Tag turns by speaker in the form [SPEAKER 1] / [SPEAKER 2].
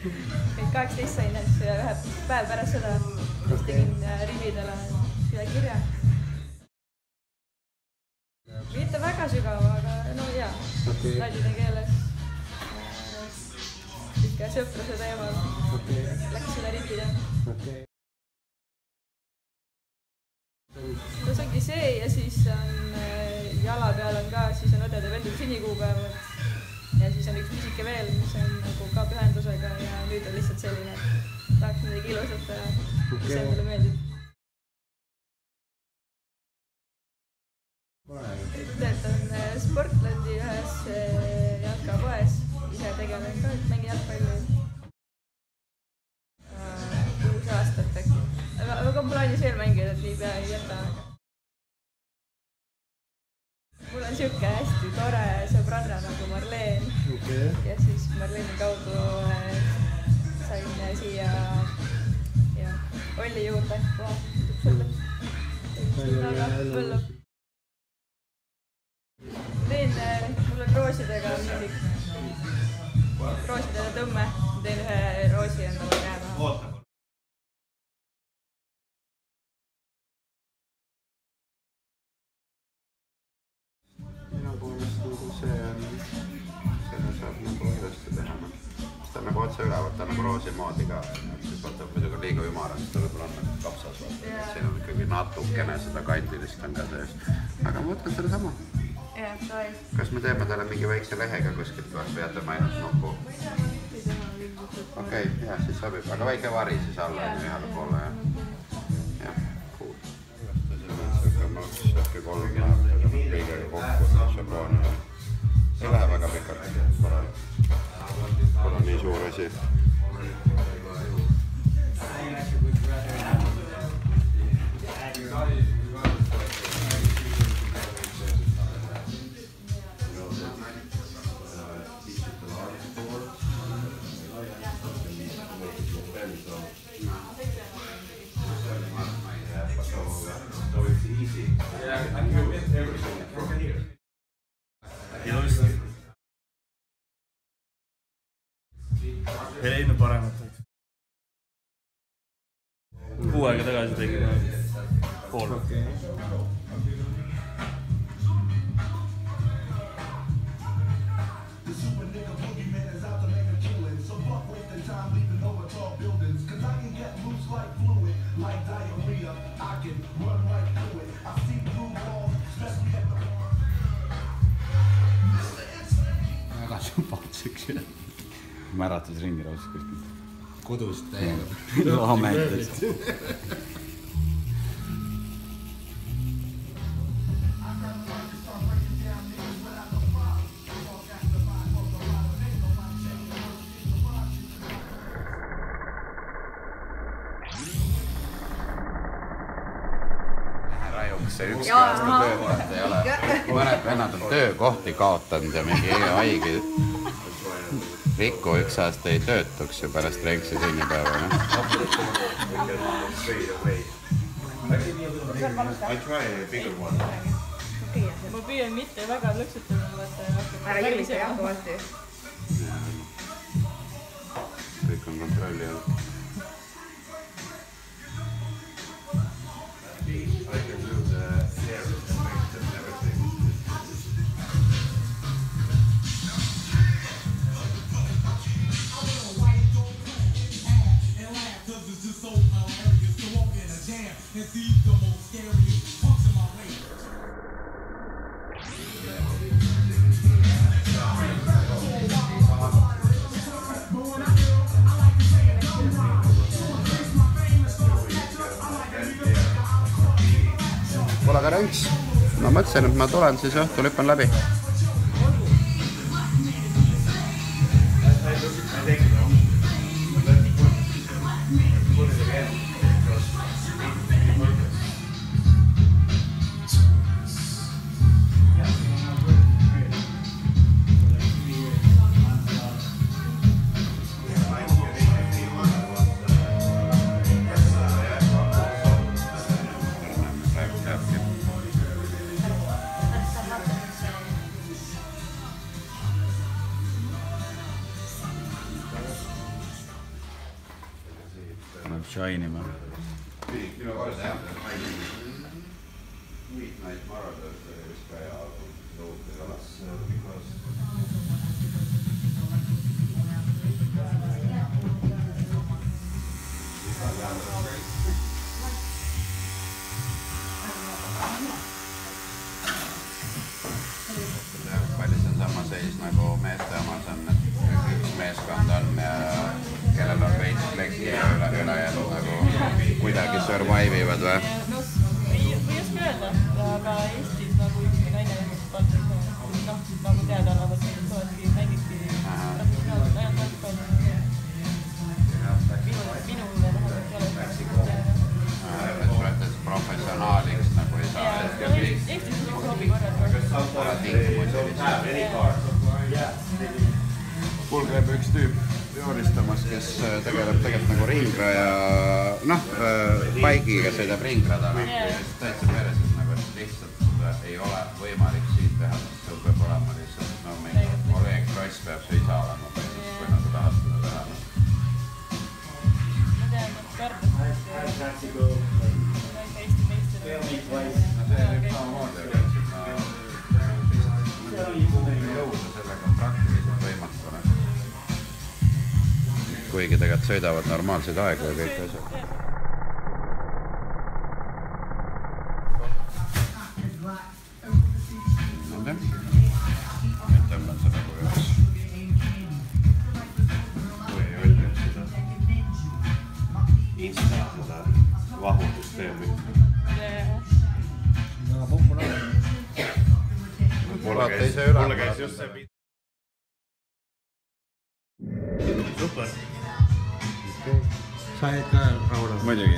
[SPEAKER 1] 18 sain ühe päev pärast seda, siis tegin rividele ühe kirja. Mitte väga sügava, aga no jaa, ladine keeles. Ikka sõpruse teemal läks üle rivide. No see ongi see ja siis on jala peal on ka, siis on õdede vendade sünnikuupäevad. Ja siis on üks pisike veel, mis on nagu ka pühendusega ja nüüd on lihtsalt selline, et tahaks midagi ilusat teha, mis endale meeldib. Töötan Sportlandi ühes jalkapoes, ise tegelen ka, et mängin jalgpalli 6 aastat äkki. Aga on plaanis veel mängida, et nii pea ei jäta. Mul on siuke hästi tore sõbranna nagu Marleen ja siis Marleeni kaudu sain siia Olli juurde. Mul on roosidega mingi roosidega tõmme, teen ühe roosi endale käe maha.
[SPEAKER 2] Selle saab nagu ilusti teha. Seda nagu otse üle võtta nagu roosi moodi ka. Siis võtab muidugi liiga ümaras, seda võib-olla on nagu kapsas. Siin on ikkagi natukene seda kandilist on ka sees. Aga ma võtkan selle sama. Kas me teeme talle mingi väikse lehega kuskilt koos või jätame ainult nuppu? Okei, jah, siis sobib. Aga väike vari siis alla ühele poole. Jah, cool. Äkki 3 läheb kõigega kokku šablooni. See läheb väga pikalt. Pole nii suur asi.
[SPEAKER 3] Ilusti. Ei leidnud paremat. Kuu aega tagasi tegime pool.
[SPEAKER 2] Väga sümpaatseks märatus ringi raudselt kuskilt.
[SPEAKER 4] Kodust täiega.
[SPEAKER 2] Ametist. See ükski aasta töökohta ei ole. Mõned vennad on töökohti kaotanud ja mingi haigi Rikku 1 aasta ei töötuks ju pärast Renksi sünnipäeva.
[SPEAKER 1] Ma püüan mitte väga lõksutada.
[SPEAKER 5] Ära jõlise jah kohati.
[SPEAKER 2] Kõik on kontrolli all. Pole ka ränks. Ma mõtlesin, et ma tulen siis õhtul hüppan läbi.
[SPEAKER 3] shine ima.
[SPEAKER 2] Minu kord jah. Weeknight Marathon oli vist ka hea album. Lõuti alas. Palju see on sama seis nagu meeste omas on, et üks meeskond on ja kellel on veits plekki ja ülejäänud nagu kuidagi survive ivad või?
[SPEAKER 1] No, ei oska öelda, aga Eestis nagu ükski naine nagu teada annavad, et soovadki mängidki professionaalselt ainult jalgpalli. Minule vähemalt ei ole
[SPEAKER 2] professionaaliks nagu ei saa hetkel
[SPEAKER 1] Eestis on üks hobikorrad.
[SPEAKER 2] pole tingimusi mul käib üks tüüp joonistamas, kes tegeleb tegelikult nagu ringraja, baigiga sõidab ringradana ja täitsa peresid nagu, et lihtsalt ei ole võimalik siit teha, sest sul peab olema lihtsalt Oleg Kross peab su isa olema põhiliselt, kui nagu tahad seda teha.
[SPEAKER 1] Ma tean, et Kärbest Eesti meistri.
[SPEAKER 2] See võib samamoodi olla, jõuda sellega praktiliselt võimatuna. Kuigi tegelikult sõidavad normaalseid aegu ja kõik asjad. Nüüd tõmban seda kui ühes.
[SPEAKER 3] Kui ei ütleks seda Insta seda vahutusteemi. Väga populaarne. Mulle käis just see piit. Super. Sa jäid ka rahule?
[SPEAKER 2] Muidugi.